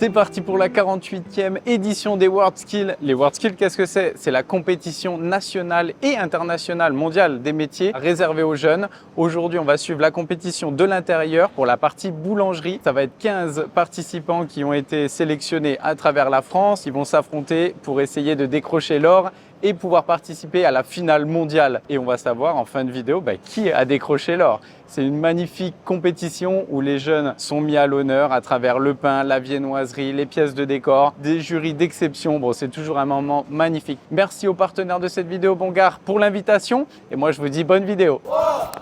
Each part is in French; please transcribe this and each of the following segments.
C'est parti pour la 48e édition des WorldSkills. Les WorldSkills, qu'est-ce que c'est? C'est la compétition nationale et internationale mondiale des métiers réservée aux jeunes. Aujourd'hui, on va suivre la compétition de l'intérieur pour la partie boulangerie. Ça va être 15 participants qui ont été sélectionnés à travers la France. Ils vont s'affronter pour essayer de décrocher l'or et pouvoir participer à la finale mondiale. Et on va savoir en fin de vidéo qui a décroché l'or. C'est une magnifique compétition où les jeunes sont mis à l'honneur à travers le pain, la viennoiserie, les pièces de décor, des jurys d'exception. Bon, c'est toujours un moment magnifique. Merci aux partenaires de cette vidéo, Bongar, pour l'invitation. Et moi, je vous dis bonne vidéo. 3,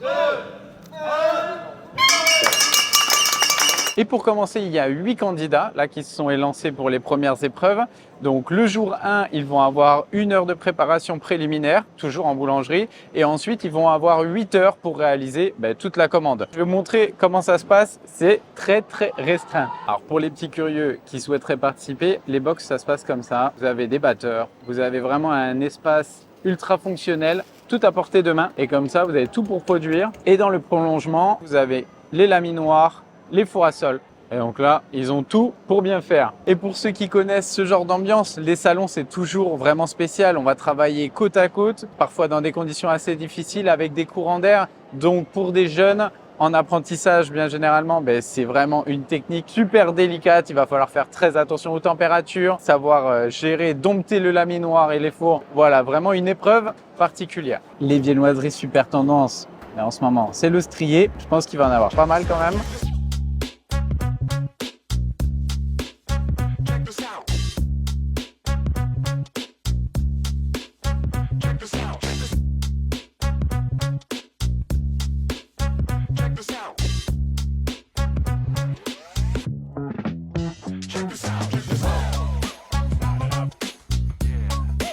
2, 1. Et pour commencer, il y a 8 candidats là qui se sont élancés pour les premières épreuves. Donc le jour 1, ils vont avoir 1 heure de préparation préliminaire, toujours en boulangerie. Et ensuite, ils vont avoir 8 heures pour réaliser toute la commande. Je vais vous montrer comment ça se passe. C'est très restreint. Alors pour les petits curieux qui souhaiteraient participer, les box, ça se passe comme ça. Vous avez des batteurs, vous avez vraiment un espace ultra fonctionnel, tout à portée de main. Et comme ça, vous avez tout pour produire. Et dans le prolongement, vous avez les laminoirs, les fours à sol. Et donc là, ils ont tout pour bien faire. Et pour ceux qui connaissent ce genre d'ambiance, les salons, c'est toujours vraiment spécial. On va travailler côte à côte, parfois dans des conditions assez difficiles avec des courants d'air. Donc pour des jeunes en apprentissage, bien généralement, c'est vraiment une technique super délicate. Il va falloir faire très attention aux températures, savoir gérer, dompter le laminoir et les fours. Voilà, vraiment une épreuve particulière. Les viennoiseries super tendance en ce moment, c'est le strié. Je pense qu'il va en avoir pas mal quand même.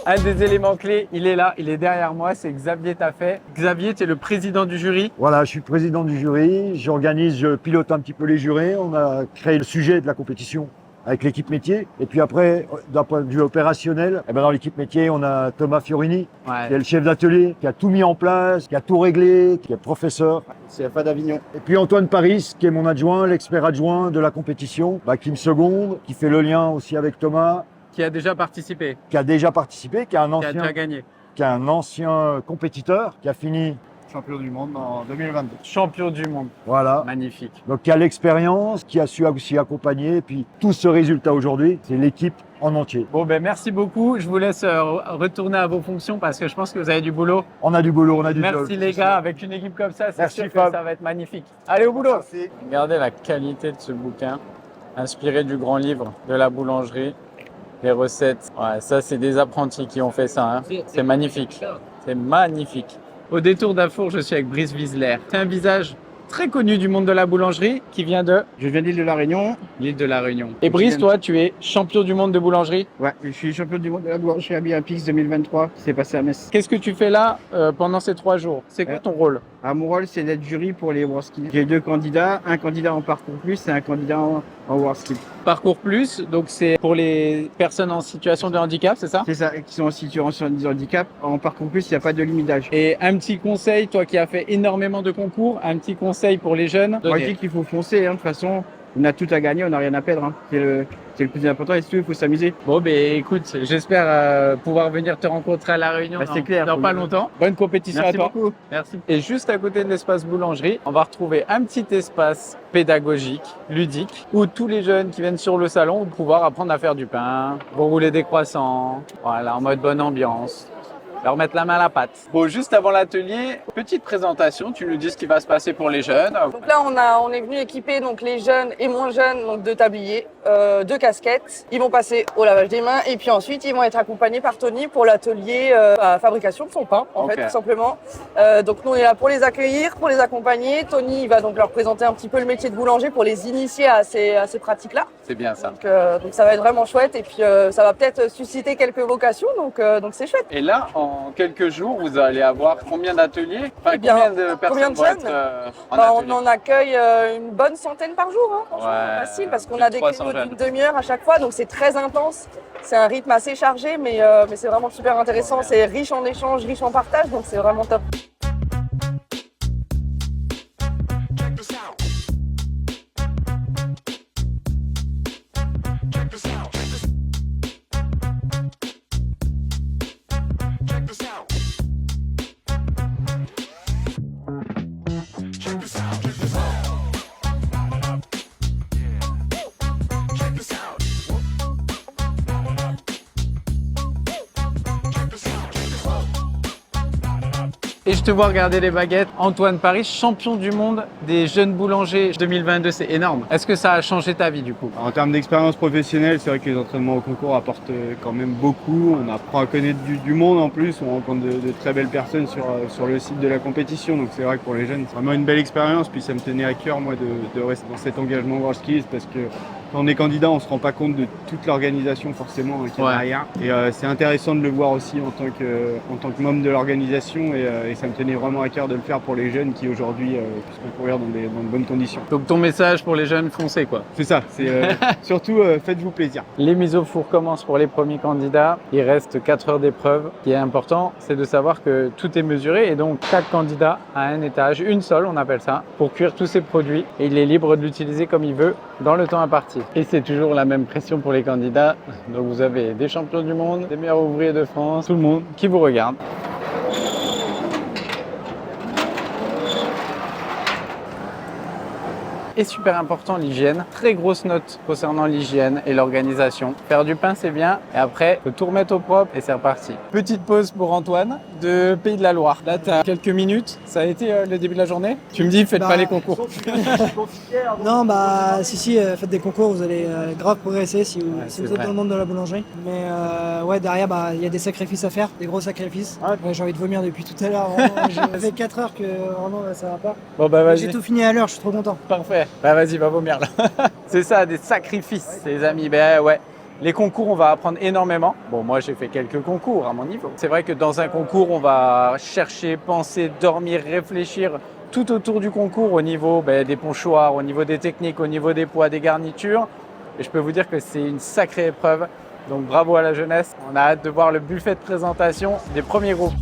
Un des éléments clés, il est là, il est derrière moi, c'est Xavier Taffet. Xavier, tu es le président du jury. Voilà, je suis président du jury, j'organise, je pilote un petit peu les jurés. On a créé le sujet de la compétition avec l'équipe métier. Et puis après, d'un point de vue opérationnel, dans l'équipe métier, on a Thomas Fiorini, qui est le chef d'atelier, qui a tout mis en place, qui a tout réglé, qui est professeur. CFA d'Avignon. Et puis Antoine Paris, qui est mon adjoint, l'expert adjoint de la compétition, qui me seconde, qui fait le lien aussi avec Thomas. Qui a déjà participé. Qui a déjà participé, qui a déjà gagné. Qui est un ancien compétiteur, qui a fini champion du monde en 2022. Champion du monde. Voilà. Magnifique. Donc qui a l'expérience, qui a su aussi accompagner. Et puis tout ce résultat aujourd'hui, c'est l'équipe en entier. Bon, merci beaucoup. Je vous laisse retourner à vos fonctions parce que je pense que vous avez du boulot. On a du boulot, on a du job. Merci les gars, avec une équipe comme ça, c'est sûr que ça va être magnifique. Allez au boulot. Merci. Regardez la qualité de ce bouquin, inspiré du grand livre de la boulangerie. Les recettes, ça c'est des apprentis qui ont fait ça. C'est magnifique. C'est magnifique. Au détour d'un four, je suis avec Brice Wiesler. C'est un visage très connu du monde de la boulangerie qui vient de... Je viens de l'île de la Réunion. L'île de la Réunion. Et Brice, toi, tu es champion du monde de boulangerie? Ouais, je suis champion du monde de la boulangerie à Biapix 2023 qui s'est passé à Metz. Qu'est-ce que tu fais là pendant ces 3 jours? C'est quoi ton rôle? Mon rôle, c'est d'être jury pour les WorldSkills. J'ai 2 candidats, un candidat en parcours plus et un candidat en WorldSkills. Parcours plus, donc c'est pour les personnes en situation de handicap, c'est ça? C'est ça, qui sont en situation de handicap. En parcours plus, il n'y a pas de limitage. Et un petit conseil, toi qui as fait énormément de concours, un petit conseil pour les jeunes? Moi, je dis qu'il faut foncer, de toute façon. On a tout à gagner, on n'a rien à perdre. C'est le plus important et surtout, il faut s'amuser. Bon, écoute, j'espère pouvoir venir te rencontrer à La Réunion dans pas longtemps. Bonne compétition à toi. Merci beaucoup. Merci. Et juste à côté de l'espace boulangerie, on va retrouver un petit espace pédagogique, ludique, où tous les jeunes qui viennent sur le salon vont pouvoir apprendre à faire du pain, vont rouler des croissants, voilà, en mode bonne ambiance. Leur mettre la main à la pâte. Bon, juste avant l'atelier, petite présentation, tu nous dis ce qui va se passer pour les jeunes. Donc là, on est venu équiper donc les jeunes et moins jeunes donc de tabliers, de casquettes. Ils vont passer au lavage des mains et puis ensuite ils vont être accompagnés par Tony pour l'atelier à fabrication de son pain, en fait, tout simplement. Donc nous, on est là pour les accueillir, pour les accompagner. Tony, il va donc leur présenter un petit peu le métier de boulanger pour les initier à ces pratiques-là. C'est bien ça. Donc ça va être vraiment chouette et puis ça va peut-être susciter quelques vocations, donc c'est chouette. Et là, en quelques jours, vous allez avoir combien d'ateliers? Combien de personnes vont être en atelier? On en accueille une bonne centaine par jour, franchement, facile, parce qu'on a des créneaux d'une demi-heure à chaque fois, donc c'est très intense. C'est un rythme assez chargé, mais c'est vraiment super intéressant. C'est riche en échanges, riche en partage, donc c'est vraiment top. Et je te vois regarder les baguettes. Antoine Paris, champion du monde des jeunes boulangers 2022, c'est énorme. Est-ce que ça a changé ta vie du coup? En termes d'expérience professionnelle, c'est vrai que les entraînements au concours apportent quand même beaucoup. On apprend à connaître du monde en plus, on rencontre de très belles personnes sur le site de la compétition. Donc c'est vrai que pour les jeunes, c'est vraiment une belle expérience. Puis ça me tenait à cœur moi de rester dans cet engagement WorldSkills parce que quand on est candidat, on se rend pas compte de toute l'organisation forcément qu'il y a derrière. Et c'est intéressant de le voir aussi en tant que membre de l'organisation et ça me tenait vraiment à cœur de le faire pour les jeunes qui aujourd'hui puissent concourir dans de bonnes conditions. Donc ton message pour les jeunes, foncez quoi. C'est ça, c'est surtout faites-vous plaisir. Les mises au four commencent pour les premiers candidats. Il reste 4 heures d'épreuve. Ce qui est important, c'est de savoir que tout est mesuré et donc chaque candidat a un étage, une seule on appelle ça, pour cuire tous ses produits et il est libre de l'utiliser comme il veut dans le temps imparti. Et c'est toujours la même pression pour les candidats. Donc vous avez des champions du monde, des meilleurs ouvriers de France, tout le monde qui vous regarde. Et super important l'hygiène, très grosse note concernant l'hygiène et l'organisation. Faire du pain c'est bien et après faut tout remettre au propre et c'est reparti. Petite pause pour Antoine de Pays de la Loire. Là tu as quelques minutes, ça a été le début de la journée. Tu me dis faites pas les concours. Non si, faites des concours, vous allez grave progresser si vous êtes dans le monde de la boulangerie. Mais derrière il y a des sacrifices à faire, des gros sacrifices. J'ai envie de vomir depuis tout à l'heure, j'ai fait 4 heures que vraiment ça va pas. Bon bah vas-y. J'ai tout fini à l'heure, je suis trop content. Parfait. Bah vas-y, va vomir là. C'est ça, des sacrifices, les amis. Ben ouais. Les concours, on va apprendre énormément. Bon, moi, j'ai fait quelques concours à mon niveau. C'est vrai que dans un concours, on va chercher, penser, dormir, réfléchir tout autour du concours au niveau des ponchoirs, au niveau des techniques, au niveau des poids, des garnitures. Et je peux vous dire que c'est une sacrée épreuve. Donc bravo à la jeunesse. On a hâte de voir le buffet de présentation des premiers groupes.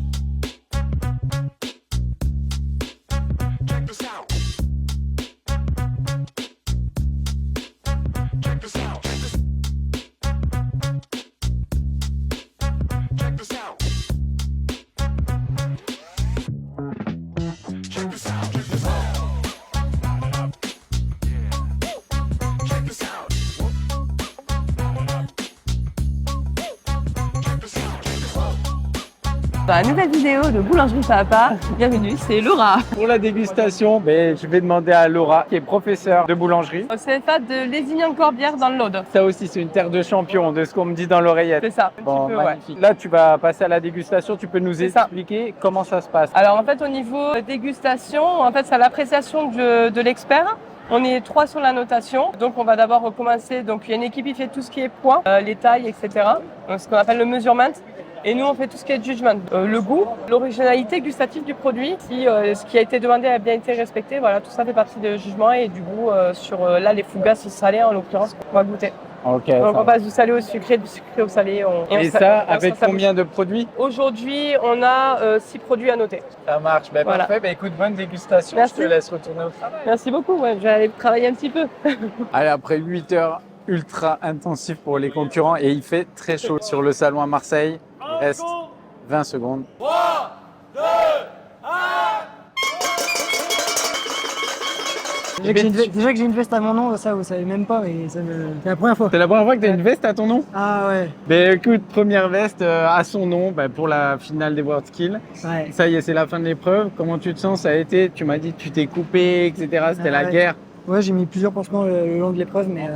Nouvelle vidéo de Boulangerie Papa. Bienvenue, c'est Laura. Pour la dégustation, je vais demander à Laura, qui est professeure de boulangerie. C'est ça de Lézignan-Corbière dans le Lot. Ça aussi, c'est une terre de champions, de ce qu'on me dit dans l'oreillette. C'est ça. Bon, magnifique. Là, tu vas passer à la dégustation. Tu peux nous expliquer comment ça se passe? Alors en fait, au niveau dégustation, c'est à l'appréciation de l'expert. On est 3 sur la notation, donc on va d'abord commencer. Donc il y a une équipe qui fait tout ce qui est poids, les tailles, etc. Donc, ce qu'on appelle le measurement. Et nous, on fait tout ce qui est judgment, le goût, l'originalité gustative du produit, si ce qui a été demandé a bien été respecté. Voilà, tout ça fait partie du jugement et du goût sur là les fougasses salées en l'occurrence qu'on va goûter. Okay, donc on passe du salé au sucré, du sucré au salé. Et ça, avec combien de produits? Aujourd'hui, on a 6 produits à noter. Ça marche, voilà. Parfait. Écoute, bonne dégustation. Merci. Je te laisse retourner au travail. Merci beaucoup, je vais aller travailler un petit peu. Allez, après 8 heures ultra intensives pour les concurrents et il fait très chaud sur le salon à Marseille. Il reste 20 secondes. 3, 2, 1. Déjà que j'ai une veste à mon nom, ça vous savez même pas, mais c'est la première fois. C'est la première fois que tu as une veste à ton nom? Ah ouais. Écoute, première veste à son nom pour la finale des WorldSkills. Ouais. Ça y est, c'est la fin de l'épreuve. Comment tu te sens? Ça a été, tu m'as dit que tu t'es coupé, etc. C'était la guerre. Ouais, j'ai mis plusieurs pansements le long de l'épreuve, mais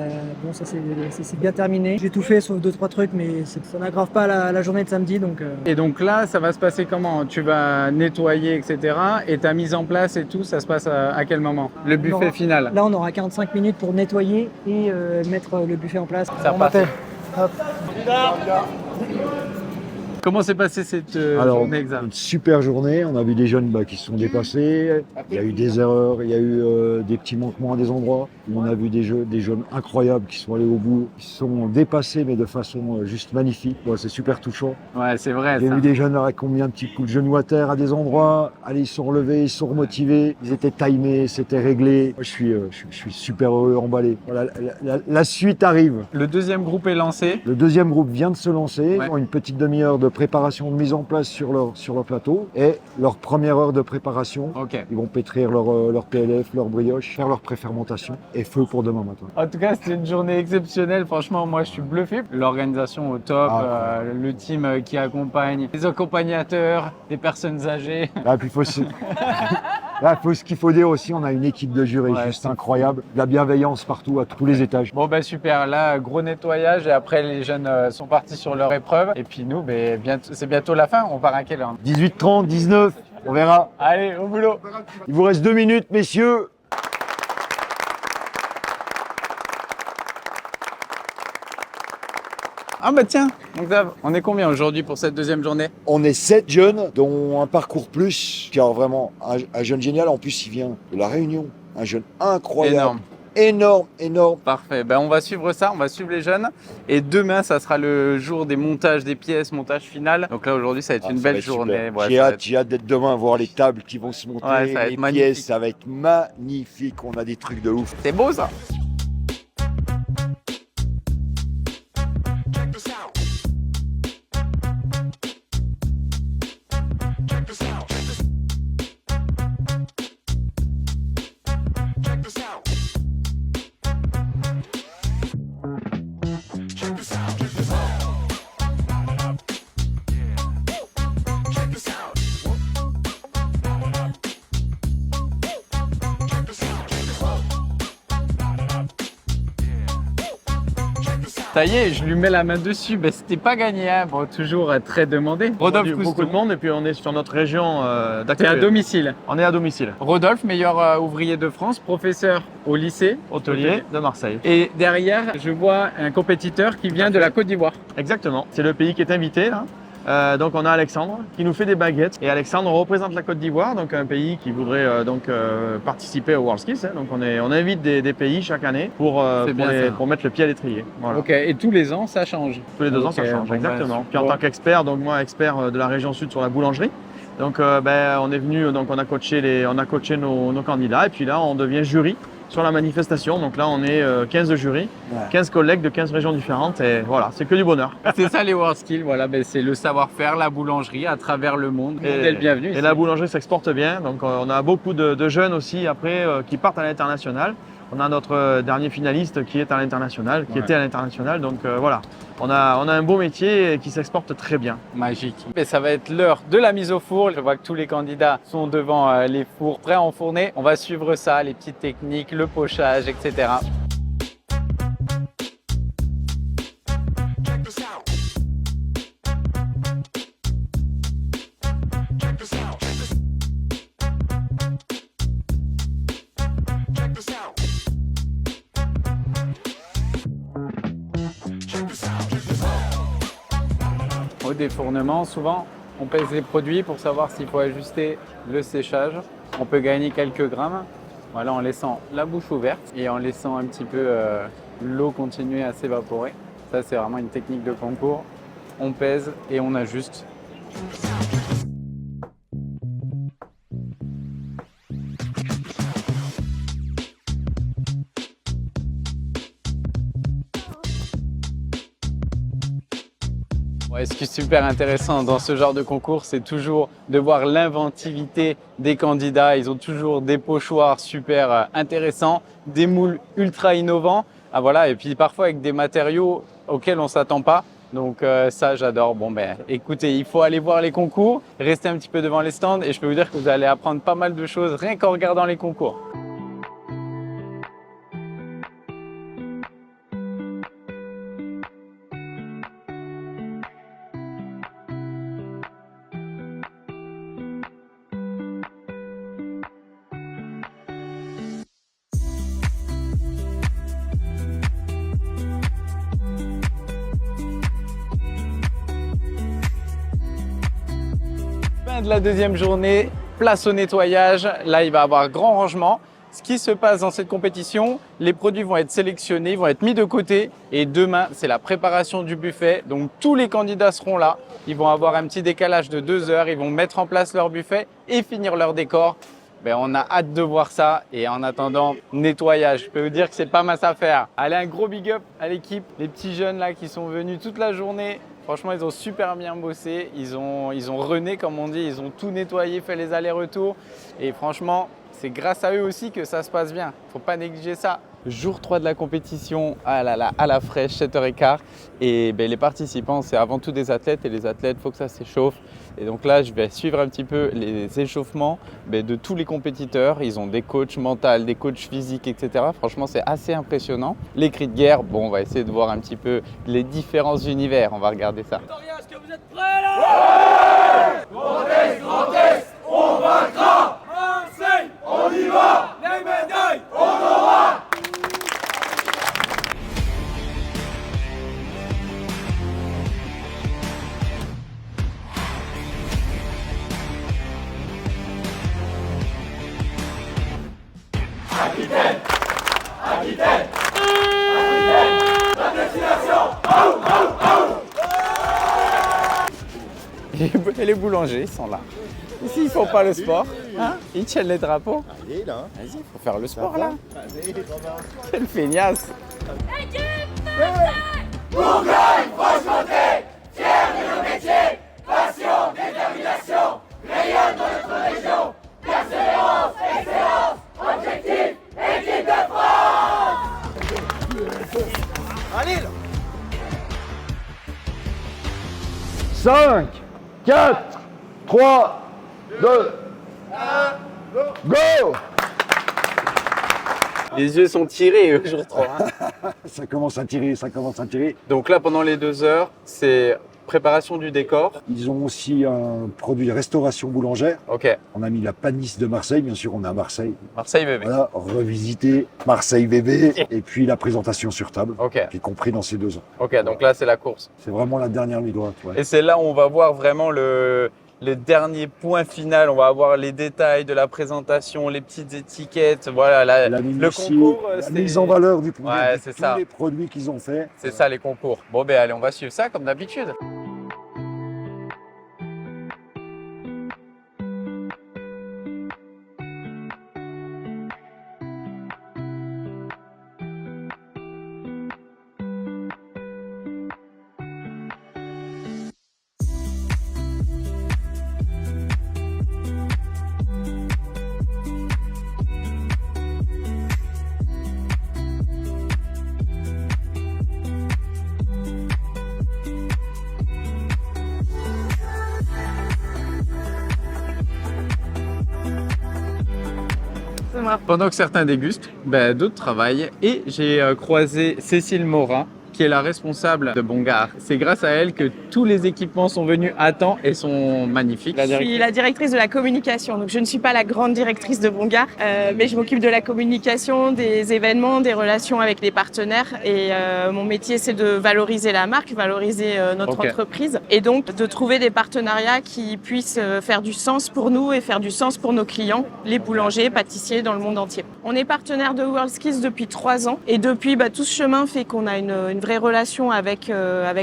bon, ça c'est bien terminé. J'ai tout fait sauf 2-3 trucs, mais ça n'aggrave pas la journée de samedi. Donc, Et donc là, ça va se passer comment? Tu vas nettoyer, etc. Et ta mise en place et tout, ça se passe à quel moment? Le buffet final? Là, on aura 45 minutes pour nettoyer et mettre le buffet en place. Ça passe. Hop. Comment s'est passée cette journée exacte? Une super journée, on a vu des jeunes qui se sont dépassés, il y a eu des erreurs, il y a eu des petits manquements à des endroits, on a vu des jeunes incroyables qui sont allés au bout, qui se sont dépassés mais de façon juste magnifique, c'est super touchant. Ouais, c'est vrai. J'ai vu des jeunes qui ont mis un petit coup de genou à terre à des endroits, allez, ils se sont relevés, ils se sont remotivés, ils étaient timés, c'était réglé. Moi, je suis super heureux, emballé. Voilà, la suite arrive. Le deuxième groupe est lancé. Le deuxième groupe vient de se lancer, ils ont une petite demi-heure de préparation de mise en place sur leur plateau et leur première heure de préparation. Ok. Ils vont pétrir leur PLF, leur brioche, faire leur préfermentation et feu pour demain matin. En tout cas, c'était une journée exceptionnelle. Franchement, moi, je suis bluffé. L'organisation au top, le team qui accompagne, les accompagnateurs, les personnes âgées. Là, puis ce qu'il faut dire aussi, on a une équipe de jury juste incroyable. De la bienveillance partout, à tous les étages. Bon, bah super. Là, gros nettoyage. Et après, les jeunes sont partis sur leur épreuve. Et puis nous, c'est bientôt la fin. On part à quelle heure? 18h30, 19h, on verra. Allez, au boulot. Il vous reste 2 minutes, messieurs. Ah bah tiens, donc Dave, on est combien aujourd'hui pour cette deuxième journée? On est 7 jeunes, dont un parcours plus, car vraiment un jeune génial. En plus, il vient de La Réunion. Un jeune incroyable. Énorme. Parfait, ben, on va suivre ça, on va suivre les jeunes. Et demain, ça sera le jour des montages des pièces, montage final. Donc là, aujourd'hui, ça va être une belle journée. Ouais, j'ai hâte d'être demain, voir les tables qui vont se monter, Ouais, ça va les être magnifique. pièces, ça va être magnifique. On a des trucs de ouf. C'est beau ça. Ça y est, je lui mets la main dessus. Ben, c'était pas gagné, hein. Bon, toujours très demandé. Rodolphe Beaucoup Coustou. de monde et puis on est sur notre région T'es d'accueil. à domicile. On est à domicile. Rodolphe, meilleur ouvrier de France, professeur au lycée. Hôtelier de Marseille. Et derrière, je vois un compétiteur qui vient de la Côte d'Ivoire. Exactement. C'est le pays qui est invité là. Donc on a Alexandre qui nous fait des baguettes et Alexandre représente la Côte d'Ivoire, donc un pays qui voudrait participer au WorldSkills. Donc on invite des pays chaque année pour mettre le pied à l'étrier. Voilà. Ok, et tous les ans, ça change. Tous les 2 ans ça Ok, change, bon, exactement. bah, Puis en bon. tant qu'expert, donc moi expert de la région sud sur la boulangerie. Donc on est venu, donc on a coaché nos candidats et puis là on devient jury sur la manifestation. Donc là on est 15 jurys, 15 collègues de 15 régions différentes et voilà, c'est que du bonheur. C'est ça les WorldSkills, voilà, ben, c'est le savoir-faire, la boulangerie à travers le monde. Et le bienvenu. Et la boulangerie s'exporte bien, donc on a beaucoup de jeunes aussi après qui partent à l'international. On a notre dernier finaliste qui est à l'international, qui était à l'international, donc voilà. On a un beau métier qui s'exporte très bien. Magique. Et ça va être l'heure de la mise au four. Je vois que tous les candidats sont devant les fours prêts à enfourner. On va suivre ça, les petites techniques, le pochage, etc. Au défournement, souvent, on pèse les produits pour savoir s'il faut ajuster le séchage. On peut gagner quelques grammes, voilà, en laissant la bouche ouverte et en laissant un petit peu l'eau continuer à s'évaporer. Ça, c'est vraiment une technique de concours. On pèse et on ajuste. Ouais, ce qui est super intéressant dans ce genre de concours, c'est toujours de voir l'inventivité des candidats. Ils ont toujours des pochoirs super intéressants, des moules ultra innovants. Ah, voilà, et puis parfois avec des matériaux auxquels on ne s'attend pas. Donc ça, j'adore. Bon, ben, écoutez, il faut aller voir les concours, rester un petit peu devant les stands et je peux vous dire que vous allez apprendre pas mal de choses rien qu'en regardant les concours. Fin de la deuxième journée, place au nettoyage. Là, il va y avoir grand rangement. Ce qui se passe dans cette compétition, les produits vont être sélectionnés, vont être mis de côté et demain, c'est la préparation du buffet. Donc tous les candidats seront là. Ils vont avoir un petit décalage de 2 heures. Ils vont mettre en place leur buffet et finir leur décor. Ben, on a hâte de voir ça et en attendant, nettoyage. Je peux vous dire que c'est pas mince à faire. Allez, un gros big up à l'équipe, les petits jeunes là qui sont venus toute la journée Franchement, ils ont super bien bossé. Ils ont rené, comme on dit. Ils ont tout nettoyé, fait les allers-retours. Et franchement, c'est grâce à eux aussi que ça se passe bien. Faut pas négliger ça. Jour 3 de la compétition, à la fraîche, 7h15. Et ben, les participants, c'est avant tout des athlètes. Et les athlètes, il faut que ça s'échauffe. Et donc là, je vais suivre un petit peu les échauffements de tous les compétiteurs. Ils ont des coachs mentaux, des coachs physiques, etc. Franchement, c'est assez impressionnant. Les cris de guerre, bon, on va essayer de voir un petit peu les différents univers. On va regarder ça. Est-ce que vous êtes prêts là? Grand Est, on vaincra. Marseille, on y va. Les médailles, on aura. Capitaine, capitaine, capitaine, la destination. Et les boulangers, ils sont là. Ici, ils font pas le sport. Hein, ils tiennent les drapeaux. Allez, là. Vas-y, il faut faire le sport là. Allez, Quelle feignasse. Bourgogne, Franche-Comté, fier de nos métiers, passion, détermination, rayonne dans notre région, persévérance, excellence, objectif, équipe de France. Allez, là. 5, 4, 3, 2, 1, go! Les yeux sont tirés au jour 3. Ça commence à tirer, ça commence à tirer. Donc là, pendant les 2 heures, c'est préparation du décor. Ils ont aussi un produit de restauration boulangère. Ok, On a mis la panisse de Marseille, bien sûr, on est à Marseille. Marseille bébé. Voilà, revisiter Marseille bébé et puis la présentation sur table, Ok, qui est compris dans ces 2 ans. ok, donc là, c'est la course. C'est vraiment la dernière ligne droite. Ouais. Et c'est là où on va voir vraiment le dernier point final. On va avoir les détails de la présentation, les petites étiquettes. Voilà, La le minutie, concours, la c'est mise en valeur du produit, Ouais, de c'est tous ça. les produits qu'ils ont fait. c'est ça les concours. Bon, ben allez, on va suivre ça comme d'habitude. Pendant que certains dégustent, d'autres travaillent. Et j'ai croisé Cécile Morin, qui est la responsable de Bongar. C'est grâce à elle que tous les équipements sont venus à temps et sont magnifiques. Je suis la directrice de la communication, donc je ne suis pas la grande directrice de Bongar, mais je m'occupe de la communication, des événements, des relations avec les partenaires. Et mon métier, c'est de valoriser la marque, valoriser notre entreprise, et donc de trouver des partenariats qui puissent faire du sens pour nous et faire du sens pour nos clients, les boulangers, pâtissiers dans le monde entier. On est partenaire de WorldSkills depuis 3 ans, et depuis tout ce chemin fait qu'on a une vraie relation avec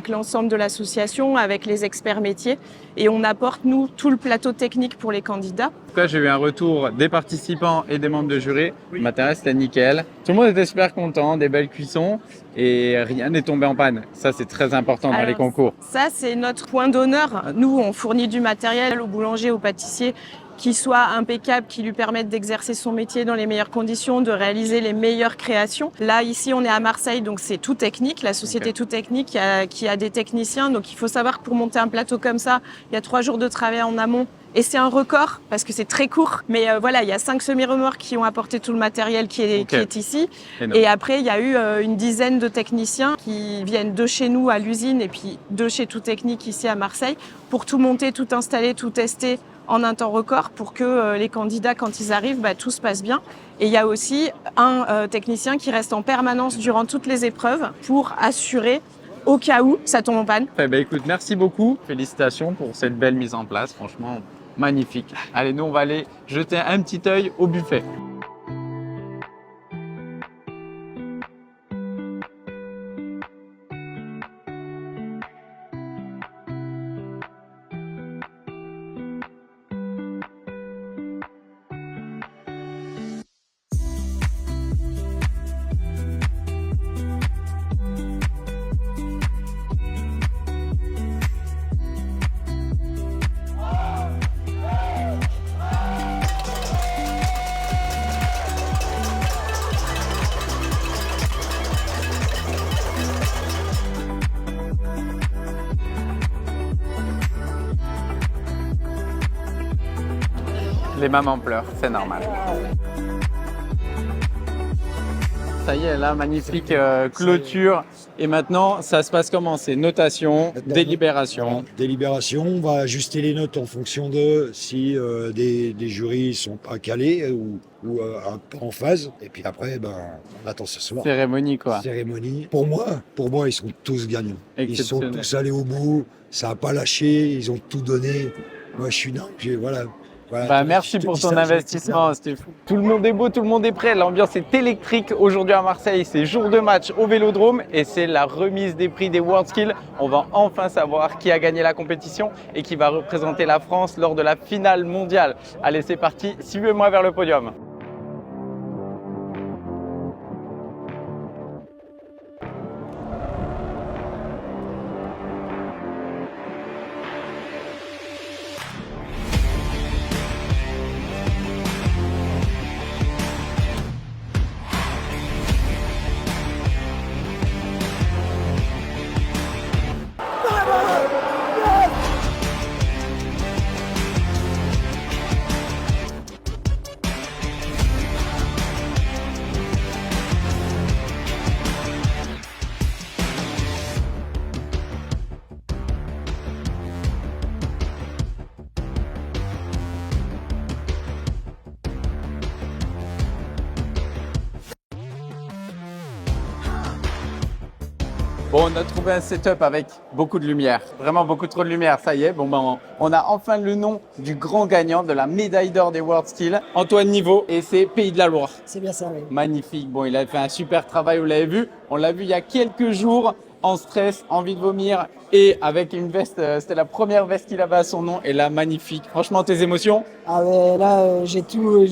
l'ensemble de l'association, avec les experts métiers, et on apporte, nous, tout le plateau technique pour les candidats. En tout cas, j'ai eu un retour des participants et des membres de jury. Le matériel, c'était nickel. Tout le monde était super content, des belles cuissons, et rien n'est tombé en panne. Ça, c'est très important dans les concours. Ça, c'est notre point d'honneur. Nous, on fournit du matériel aux boulangers, aux pâtissiers, qui soit impeccable, qui lui permettent d'exercer son métier dans les meilleures conditions, de réaliser les meilleures créations. Là, ici, on est à Marseille, donc c'est Tout Technique, la société Tout Technique qui a des techniciens. Donc il faut savoir que pour monter un plateau comme ça, il y a 3 jours de travail en amont. Et c'est un record parce que c'est très court. Mais voilà, il y a 5 semi-remorques qui ont apporté tout le matériel qui est ici. Et après, il y a eu une dizaine de techniciens qui viennent de chez nous à l'usine et puis de chez Tout Technique ici à Marseille pour tout monter, tout installer, tout tester en un temps record pour que les candidats, quand ils arrivent, tout se passe bien. Et il y a aussi un technicien qui reste en permanence durant toutes les épreuves pour assurer au cas où ça tombe en panne. Écoute, merci beaucoup. Félicitations pour cette belle mise en place. Franchement, magnifique. Allez, nous, on va aller jeter un petit œil au buffet. Les mamans pleurent, c'est normal. Ça y est, là, magnifique clôture. Et maintenant, ça se passe comment? C'est notation, délibération. Délibération, on va ajuster les notes en fonction de si des jurys sont pas calés ou un peu en phase. Et puis après, on attend ce soir. Cérémonie, quoi. Cérémonie. Pour moi, ils sont tous gagnants. Ils sont Exceptionnel. tous allés au bout. Ça n'a pas lâché. Ils ont tout donné. Moi, je suis dingue. Voilà. Merci pour ton investissement, c'était fou. Tout le monde est beau, tout le monde est prêt. L'ambiance est électrique. Aujourd'hui à Marseille, c'est jour de match au Vélodrome et c'est la remise des prix des WorldSkills. On va enfin savoir qui a gagné la compétition et qui va représenter la France lors de la finale mondiale. Allez, c'est parti. Suivez-moi vers le podium. Bon, on a trouvé un setup avec beaucoup de lumière, vraiment beaucoup trop de lumière. Ça y est, on a enfin le nom du grand gagnant de la médaille d'or des WorldSkills, Antoine Niveau, et c'est Pays de la Loire. C'est bien ça, oui. Magnifique. Bon, il a fait un super travail, vous l'avez vu. On l'a vu il y a quelques jours, en stress, envie de vomir, et avec une veste, c'était la première veste qu'il avait à son nom, et là, magnifique. Franchement, tes émotions? Ah ouais, là, j'ai tout.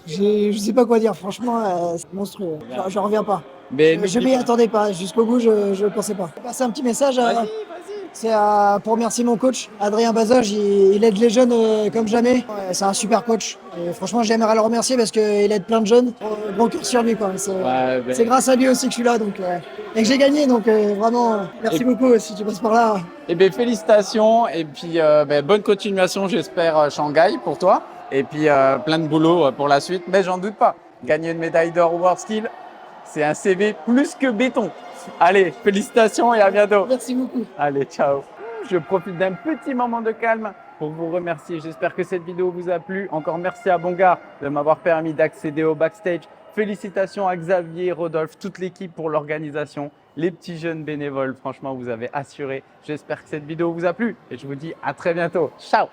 Je sais pas quoi dire, franchement, c'est monstrueux. Je reviens pas. Mais Je m'y attendais pas, jusqu'au bout, je pensais pas. Je vais passer un petit message. C'est pour remercier mon coach, Adrien Bazoge. Il aide les jeunes comme jamais. Ouais, c'est un super coach. Et franchement, j'aimerais le remercier parce qu'il aide plein de jeunes. Bon cœur sur lui, quoi. C'est grâce à lui aussi que je suis là, donc, et que j'ai gagné. Donc vraiment, merci beaucoup si tu passes par là. Eh bien, félicitations et puis bonne continuation, j'espère, Shanghai pour toi. Et puis plein de boulot pour la suite. Mais j'en doute pas, gagner une médaille d'or au WorldSkills, c'est un CV plus que béton. Allez, félicitations et à bientôt. Merci beaucoup. Allez, ciao. Je profite d'un petit moment de calme pour vous remercier. J'espère que cette vidéo vous a plu. Encore merci à Bongar de m'avoir permis d'accéder au backstage. Félicitations à Xavier, Rodolphe, toute l'équipe pour l'organisation. Les petits jeunes bénévoles, franchement, vous avez assuré. J'espère que cette vidéo vous a plu et je vous dis à très bientôt. Ciao.